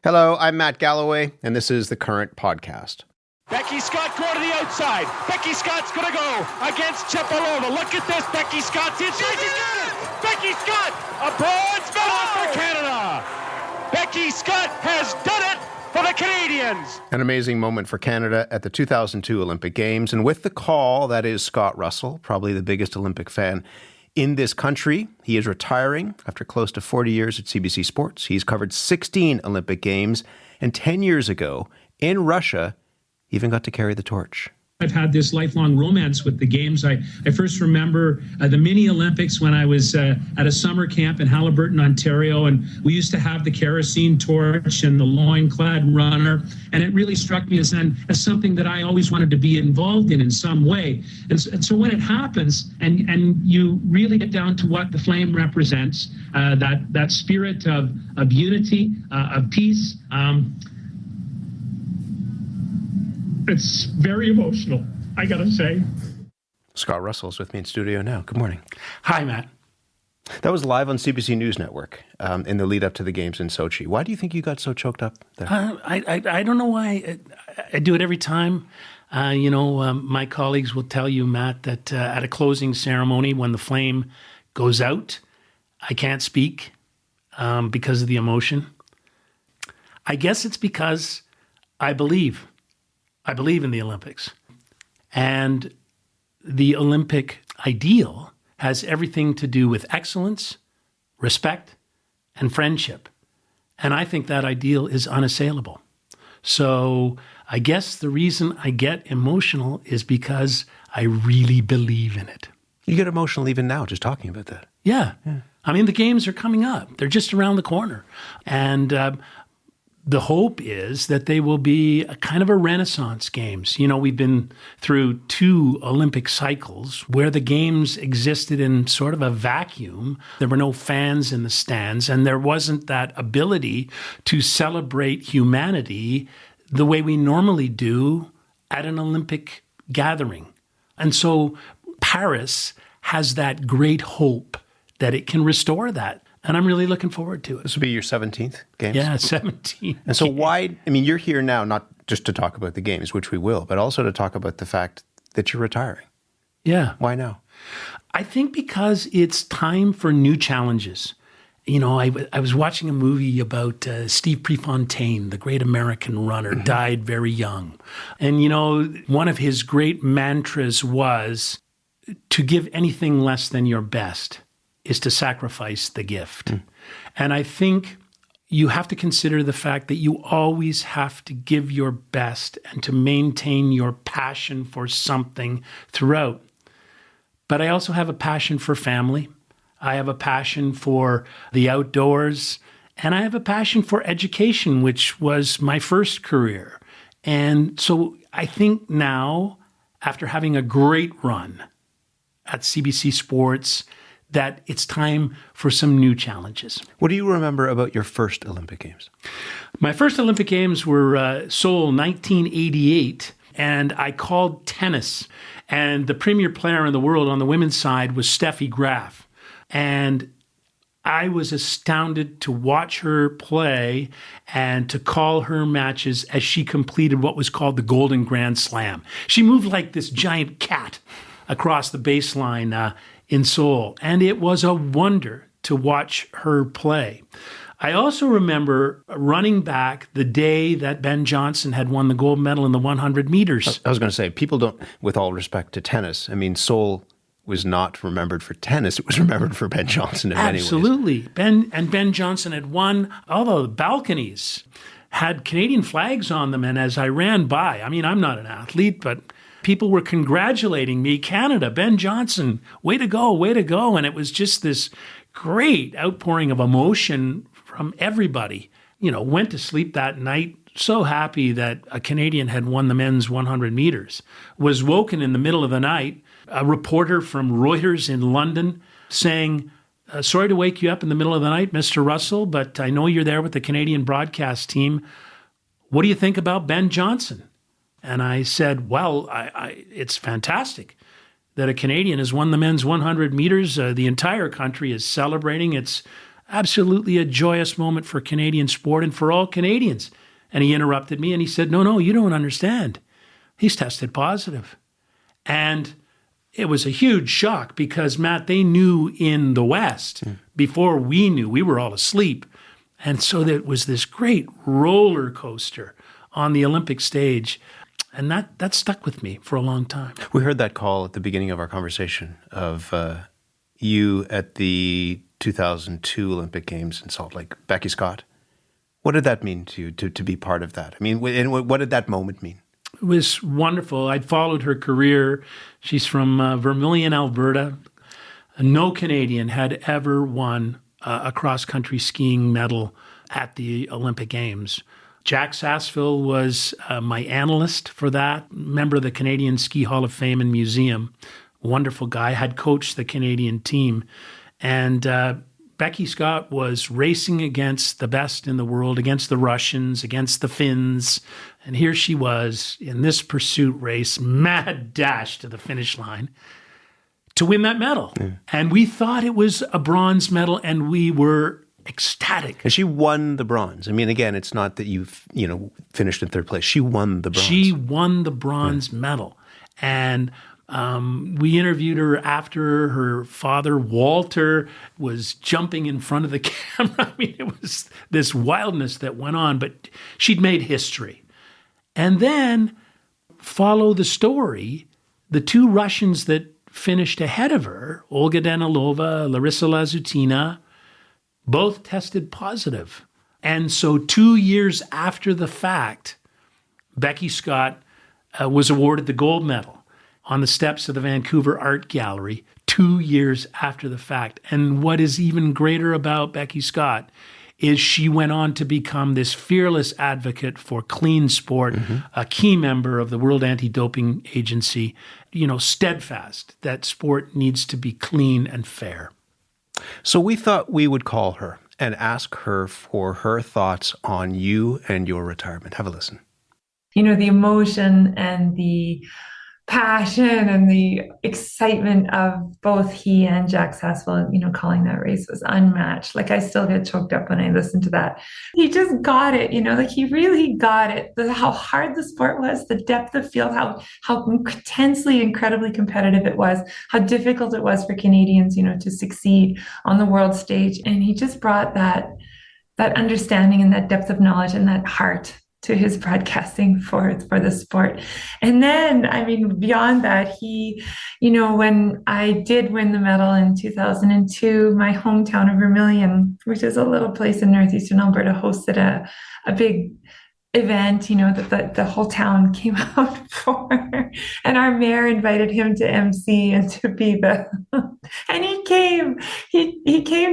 Hello, I'm Matt Galloway, and this is the Current Podcast. Becky Scott going to the outside. Becky Scott's going to go against Chepalova. Look at this. Becky Scott's inside. She's got it. Becky Scott, a bronze medal for Canada. Becky Scott has done it for the Canadians. An amazing moment for Canada at the 2002 Olympic Games. And with the call, that is Scott Russell, probably the biggest Olympic fan in this country. He is retiring after close to 40 years at CBC Sports. He's covered 16 Olympic Games. And 10 years ago, in Russia, he even got to carry the torch. I've had this lifelong romance with the Games. I first remember the mini Olympics when I was at a summer camp in Haliburton, Ontario, and we used to have the kerosene torch and the loinclad runner, and it really struck me as something that I always wanted to be involved in some way. And so when it happens, and you really get down to what the flame represents, that spirit of unity, of peace, it's very emotional, I gotta say. Scott Russell is with me in studio now. Good morning. Hi, Matt. That was live on CBC News Network in the lead up to the Games in Sochi. Why do you think you got so choked up there? I don't know why. I do it every time. My colleagues will tell you, Matt, that at a closing ceremony, when the flame goes out, I can't speak because of the emotion. I guess it's because I believe in the Olympics. And the Olympic ideal has everything to do with excellence, respect, and friendship. And I think that ideal is unassailable. So I guess the reason I get emotional is because I really believe in it. You get emotional even now just talking about that. Yeah. I mean, the Games are coming up. They're just around the corner. And the hope is that they will be a kind of a Renaissance Games. You know, we've been through 2 Olympic cycles where the Games existed in sort of a vacuum. There were no fans in the stands, and there wasn't that ability to celebrate humanity the way we normally do at an Olympic gathering. And so Paris has that great hope that it can restore that. And I'm really looking forward to it. This will be your 17th Games? Yeah, 17. And so why, I mean, you're here now not just to talk about the Games, which we will, but also to talk about the fact that you're retiring. Yeah. Why now? I think because it's time for new challenges. You know, I was watching a movie about Steve Prefontaine, the great American runner, died very young. And, you know, one of his great mantras was to give anything less than your best is to sacrifice the gift. And I think you have to consider the fact that you always have to give your best and to maintain your passion for something throughout. But I also have a passion for family. I have a passion for the outdoors. And I have a passion for education, which was my first career. And so I think now, after having a great run at CBC Sports, that it's time for some new challenges. What do you remember about your first Olympic Games? My first Olympic Games were Seoul 1988, and I called tennis. And the premier player in the world on the women's side was Steffi Graf. And I was astounded to watch her play and to call her matches as she completed what was called the Golden Grand Slam. She moved like this giant cat across the baseline in Seoul, and it was a wonder to watch her play. I also remember running back the day that Ben Johnson had won the gold medal in the 100 meters. I was going to say, people don't, with all respect to tennis, I mean, Seoul was not remembered for tennis. It was remembered for Ben Johnson in many ways. Absolutely. Ben Johnson had won, although the balconies had Canadian flags on them, and as I ran by, I mean, I'm not an athlete, but people were congratulating me, Canada, Ben Johnson, way to go, way to go. And it was just this great outpouring of emotion from everybody. You know, went to sleep that night so happy that a Canadian had won the men's 100 meters. Was woken in the middle of the night, a reporter from Reuters in London saying, sorry to wake you up in the middle of the night, Mr. Russell, but I know you're there with the Canadian broadcast team. What do you think about Ben Johnson? And I said, well, it's fantastic that a Canadian has won the men's 100 meters. The entire country is celebrating. It's absolutely a joyous moment for Canadian sport and for all Canadians. And he interrupted me and he said, no, you don't understand. He's tested positive. And it was a huge shock because, Matt, they knew in the West before we knew. We were all asleep. And so there was this great roller coaster on the Olympic stage. And that stuck with me for a long time. We heard that call at the beginning of our conversation of you at the 2002 Olympic Games in Salt Lake, Becky Scott. What did that mean to you, to be part of that? I mean, and what did that moment mean? It was wonderful. I'd followed her career. She's from Vermilion, Alberta. No Canadian had ever won a cross-country skiing medal at the Olympic Games. Jack Sassville was my analyst for that, member of the Canadian Ski Hall of Fame and Museum. Wonderful guy, had coached the Canadian team. And Becky Scott was racing against the best in the world, against the Russians, against the Finns. And here she was in this pursuit race, mad dash to the finish line to win that medal. And we thought it was a bronze medal, and we were ecstatic. And she won the bronze. I mean, again, it's not that you've finished in third place. She won the bronze. She won the bronze medal. And we interviewed her after. Her father, Walter, was jumping in front of the camera. I mean, it was this wildness that went on, but she'd made history. And then follow the story, the two Russians that finished ahead of her, Olga Danilova, Larissa Lazutina, both tested positive. And so 2 years after the fact, Becky Scott was awarded the gold medal on the steps of the Vancouver Art Gallery 2 years after the fact. And what is even greater about Becky Scott is she went on to become this fearless advocate for clean sport, a key member of the World Anti-Doping Agency, steadfast that sport needs to be clean and fair. So we thought we would call her and ask her for her thoughts on you and your retirement. Have a listen. The emotion and the passion and the excitement of both he and Jack Sassville, calling that race was unmatched. Like, I still get choked up when I listen to that. He just got it, he really got it. How hard the sport was, the depth of field, how intensely, incredibly competitive it was, how difficult it was for Canadians, to succeed on the world stage. And he just brought that understanding and that depth of knowledge and that heart to his broadcasting for the sport. And then, beyond that, he, when I did win the medal in 2002, my hometown of Vermilion, which is a little place in northeastern Alberta, hosted a big event, that the whole town came out for, and our mayor invited him to MC and to be and he came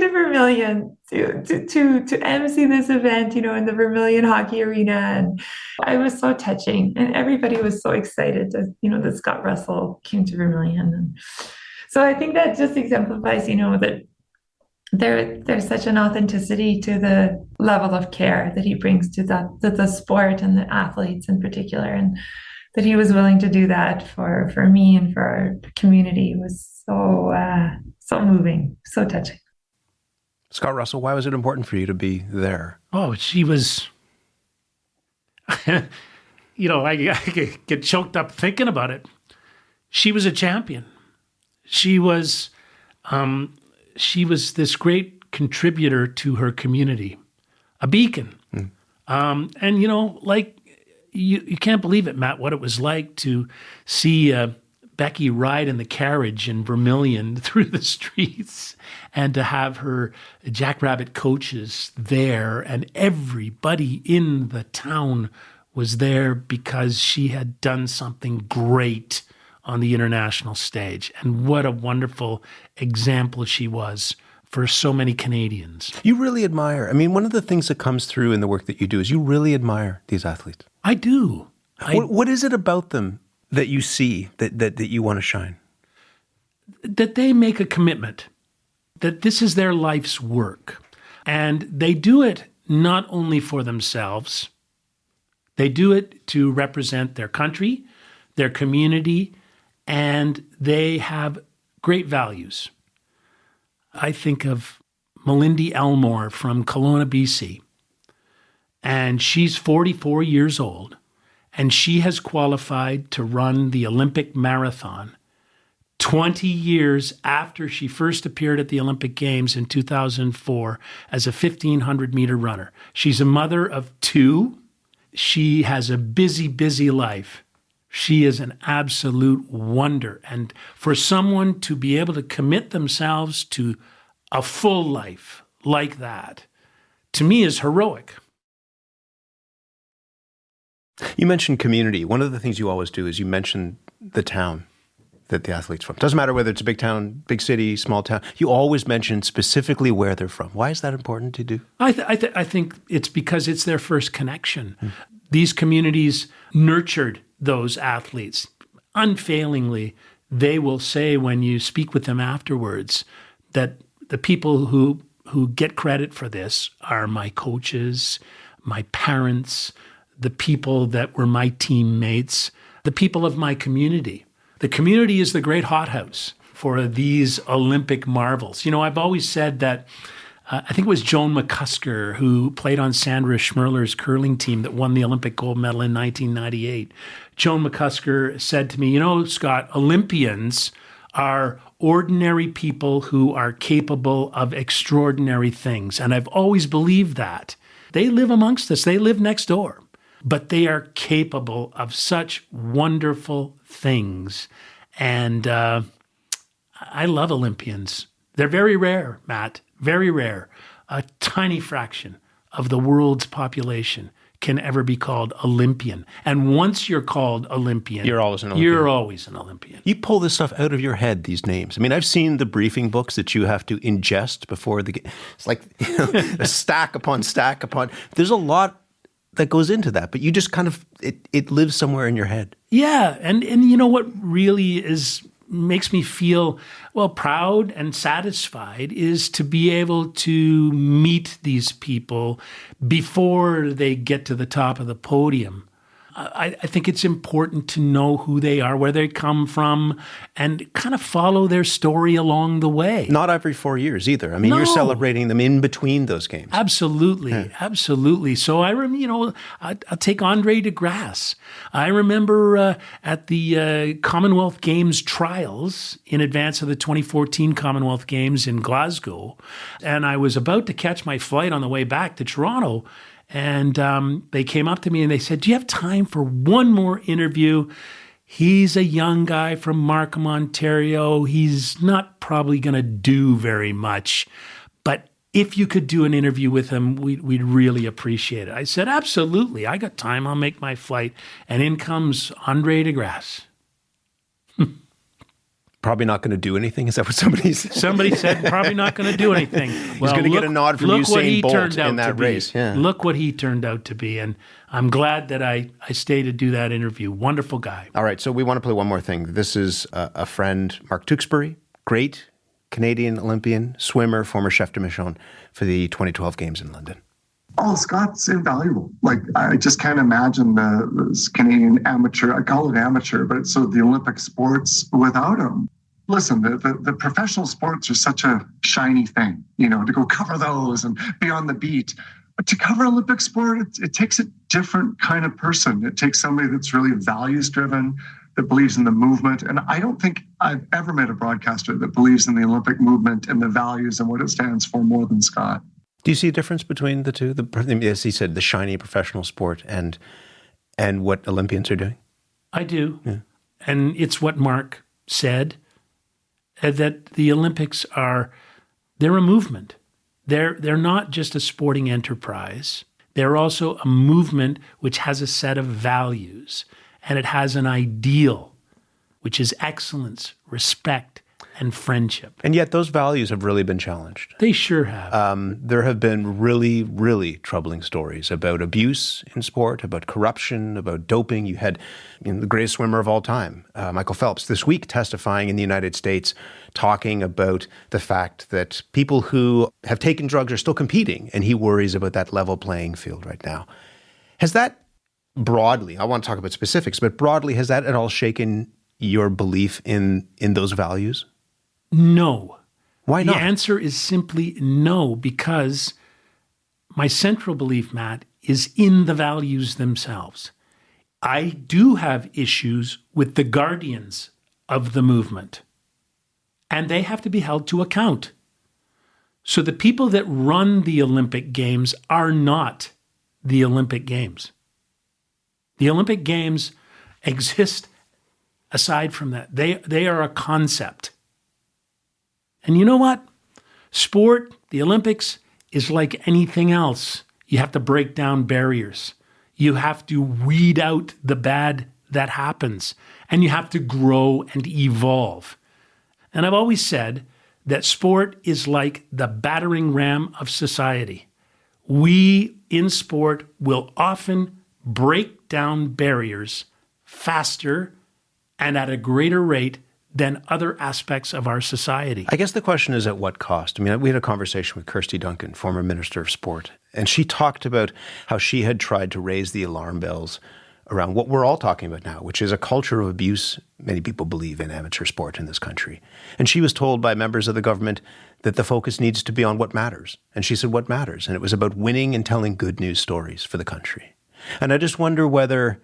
to Vermilion to MC this event, in the Vermilion Hockey Arena, and it was so touching, and everybody was so excited that, that Scott Russell came to Vermilion, and so I think that just exemplifies, that there's such an authenticity to the level of care that he brings to the sport and the athletes in particular, and that he was willing to do that for me and for our community was so moving, so touching. Scott Russell, why was it important for you to be there? Oh, she was, I get choked up thinking about it. She was a champion. She was this great contributor to her community, a beacon. And, you can't believe it, Matt, what it was like to see Becky ride in the carriage in Vermilion through the streets and to have her Jackrabbit coaches there, and everybody in the town was there because she had done something great on the international stage. And what a wonderful example she was for so many Canadians. You really admire. One of the things that comes through in the work that you do is you really admire these athletes. I do. What is it about them that you see that you want to shine? That they make a commitment, that this is their life's work. And they do it not only for themselves, they do it to represent their country, their community, and they have great values. I think of Melindy Elmore from Kelowna, BC. And she's 44 years old. And she has qualified to run the Olympic marathon 20 years after she first appeared at the Olympic Games in 2004 as a 1,500-meter runner. She's a mother of 2. She has a busy, busy life. She is an absolute wonder. And for someone to be able to commit themselves to a full life like that, to me, is heroic. You mentioned community. One of the things you always do is you mention the town that the athlete's from. Doesn't matter whether it's a big town, big city, small town. You always mention specifically where they're from. Why is that important to do? I think it's because it's their first connection. These communities nurtured those athletes. Unfailingly, they will say when you speak with them afterwards that the people who get credit for this are my coaches, my parents, the people that were my teammates, the people of my community. The community is the great hothouse for these Olympic marvels. You know, I've always said that, I think it was Joan McCusker who played on Sandra Schmirler's curling team that won the Olympic gold medal in 1998. Joan McCusker said to me, you know, Scott, Olympians are ordinary people who are capable of extraordinary things. And I've always believed that. They live amongst us. They live next door. But they are capable of such wonderful things. And I love Olympians. They're very rare, Matt, very rare. A tiny fraction of the world's population can ever be called Olympian. And once you're called Olympian, you're always an Olympian. You're always an Olympian. You pull this stuff out of your head, these names. I mean, I've seen the briefing books that you have to ingest before the game. It's like, you know, a stack upon stack upon. There's a lot that goes into that, but you just kind of, it lives somewhere in your head. Yeah, and you know what really makes me feel, well, proud and satisfied is to be able to meet these people before they get to the top of the podium. I think it's important to know who they are, where they come from, and kind of follow their story along the way. Not every 4 years either. I mean, You're celebrating them in between those games. Absolutely, absolutely. So I'll take Andre DeGrasse. I remember at the Commonwealth Games trials in advance of the 2014 Commonwealth Games in Glasgow, and I was about to catch my flight on the way back to Toronto. And they came up to me and they said, do you have time for one more interview? He's a young guy from Markham, Ontario. He's not probably going to do very much. But if you could do an interview with him, we'd really appreciate it. I said, absolutely. I got time. I'll make my flight. And in comes Andre DeGrasse. Probably not going to do anything? Is that what somebody said? Somebody said probably not going to do anything. He's going to get a nod from Usain Bolt in that race. Yeah. Look what he turned out to be. And I'm glad that I stayed to do that interview. Wonderful guy. All right, so we want to play one more thing. This is a friend, Mark Tewksbury, great Canadian Olympian, swimmer, former chef de mission for the 2012 Games in London. Oh, Scott's invaluable. Like, I just can't imagine this Canadian amateur, I call it amateur, but so the Olympic sports without him. Listen, the professional sports are such a shiny thing, you know, to go cover those and be on the beat. But to cover Olympic sport, it takes a different kind of person. It takes somebody that's really values-driven, that believes in the movement. And I don't think I've ever met a broadcaster that believes in the Olympic movement and the values and what it stands for more than Scott. Do you see a difference between the two? As he said, the shiny professional sport and what Olympians are doing? I do. Yeah. And it's what Mark said, that the Olympics they're a movement. They're not just a sporting enterprise. They're also a movement which has a set of values, and it has an ideal, which is excellence, respect, and friendship. And yet those values have really been challenged. They sure have. There have been really, really troubling stories about abuse in sport, about corruption, about doping. You had the greatest swimmer of all time, Michael Phelps, this week testifying in the United States, talking about the fact that people who have taken drugs are still competing, and he worries about that level playing field right now. Has that broadly, I want to talk about specifics, but broadly, has that at all shaken your belief in those values? No, Why not? The answer is simply no, because my central belief, Matt, is in the values themselves. I do have issues with the guardians of the movement, and they have to be held to account. So the people that run the Olympic Games are not the Olympic Games. The Olympic Games exist aside from that. They are a concept. And you know what? Sport, the Olympics, is like anything else. You have to break down barriers. You have to weed out the bad that happens. And you have to grow and evolve. And I've always said that sport is like the battering ram of society. We, in sport, will often break down barriers faster and at a greater rate than other aspects of our society. I guess the question is, at what cost? I mean, we had a conversation with Kirsty Duncan, former Minister of Sport, and she talked about how she had tried to raise the alarm bells around what we're all talking about now, which is a culture of abuse, many people believe, in amateur sport in this country. And she was told by members of the government that the focus needs to be on what matters. And she said, what matters? And it was about winning and telling good news stories for the country. And I just wonder whether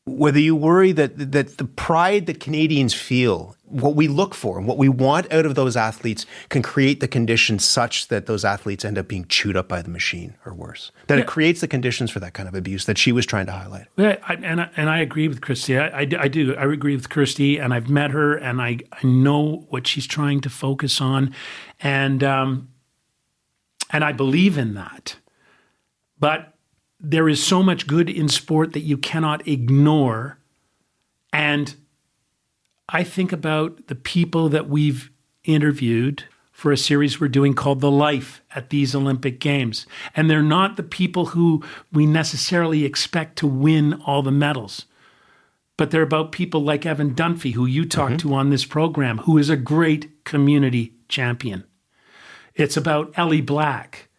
you worry that the pride that Canadians feel, what we look for and what we want out of those athletes, can create the conditions such that those athletes end up being chewed up by the machine or worse. That it creates the conditions for that kind of abuse that she was trying to highlight. Yeah, and I agree with Kirsty. I do. I agree with Kirsty, and I've met her, and I know what she's trying to focus on, and I believe in that. But there is so much good in sport that you cannot ignore. And I think about the people that we've interviewed for a series we're doing called The Life at these Olympic Games. And they're not the people who we necessarily expect to win all the medals. But they're about people like Evan Dunphy, who you talked to on this program, who is a great community champion. It's about Ellie Black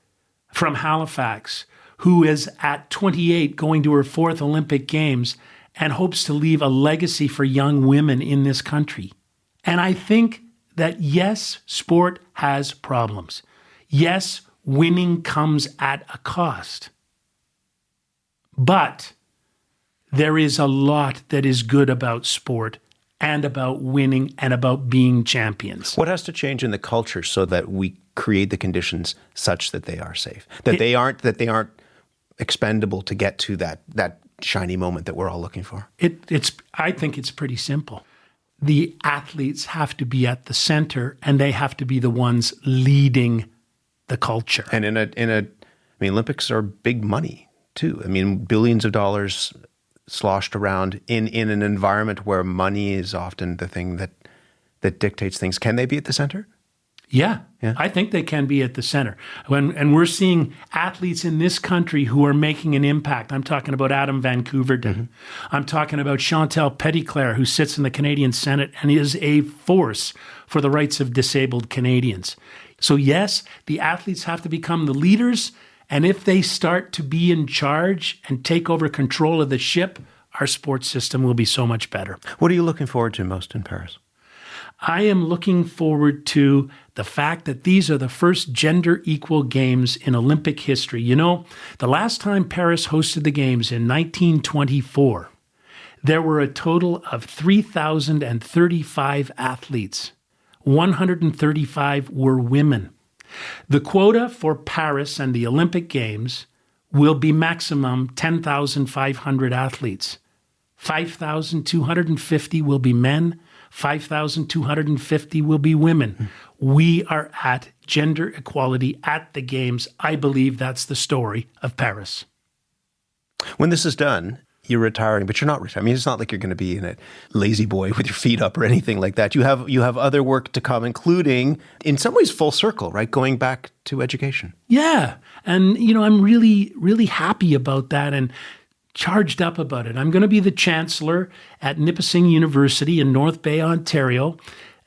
from Halifax, who is at 28 going to her 4th Olympic Games and hopes to leave a legacy for young women in this country. And I think that, yes, sport has problems. Yes, winning comes at a cost. But there is a lot that is good about sport and about winning and about being champions. What has to change in the culture so that we create the conditions such that they are safe, that they aren't expendable to get to that shiny moment that we're all looking for? I think it's pretty simple. The athletes have to be at the center, and they have to be the ones leading the culture. And Olympics are big money too. I mean, billions of dollars sloshed around in an environment where money is often the thing that dictates things. Can they be at the center? Yeah, I think they can be at the center. And we're seeing athletes in this country who are making an impact. I'm talking about Adam Van Couverden. I'm talking about Chantal Petitclerc, who sits in the Canadian Senate and is a force for the rights of disabled Canadians. So yes, the athletes have to become the leaders. And if they start to be in charge and take over control of the ship, our sports system will be so much better. What are you looking forward to most in Paris? I am looking forward to the fact that these are the first gender-equal games in Olympic history. You know, the last time Paris hosted the games in 1924, there were a total of 3,035 athletes. 135 were women. The quota for Paris and the Olympic Games will be maximum 10,500 athletes. 5,250 will be men. 5,250 will be women. We are at gender equality at the Games. I believe that's the story of Paris. When this is done, you're retiring, but you're not retiring. I mean, it's not like you're going to be in a lazy boy with your feet up or anything like that. You have other work to come, including, in some ways, full circle, right? Going back to education. Yeah. And, I'm really, really happy about that and charged up about it. I'm going to be the chancellor at Nipissing University in North Bay, Ontario.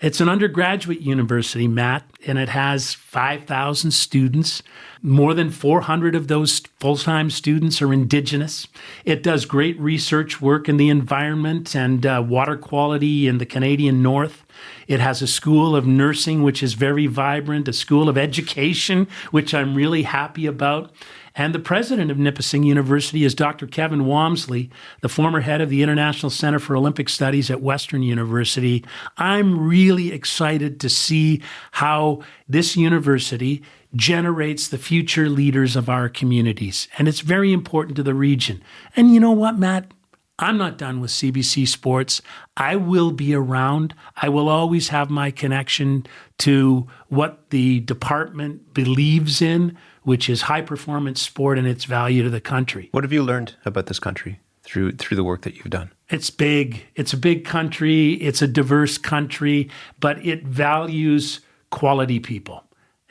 It's an undergraduate university, Matt, and it has 5,000 students. More than 400 of those full-time students are Indigenous. It does great research work in the environment and water quality in the Canadian North. It has a school of nursing, which is very vibrant, a school of education, which I'm really happy about. And the president of Nipissing University is Dr. Kevin Walmsley, the former head of the International Center for Olympic Studies at Western University. I'm really excited to see how this university generates the future leaders of our communities. And it's very important to the region. And you know what, Matt? I'm not done with CBC Sports. I will be around. I will always have my connection to what the department believes in, which is high-performance sport and its value to the country. What have you learned about this country through the work that you've done? It's big. It's a big country. It's a diverse country, but it values quality people.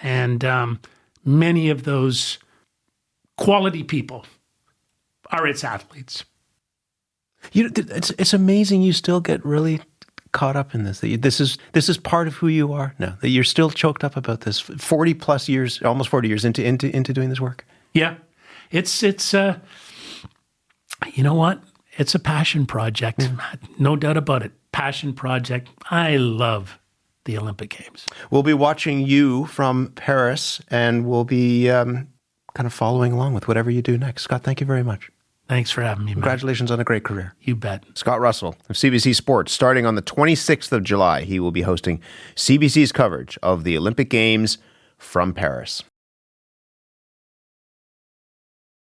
And many of those quality people are its athletes. It's amazing you still get really caught up in this. This is part of who you are now. That you're still choked up about this. 40 plus years, almost 40 years into doing this work. Yeah, it's you know what? It's a passion project. No doubt about it. Passion project. I love the Olympic Games. We'll be watching you from Paris, and we'll be kind of following along with whatever you do next. Scott, thank you very much. Thanks for having me, Matt. Congratulations on a great career. You bet. Scott Russell of CBC Sports. Starting on the 26th of July, he will be hosting CBC's coverage of the Olympic Games from Paris.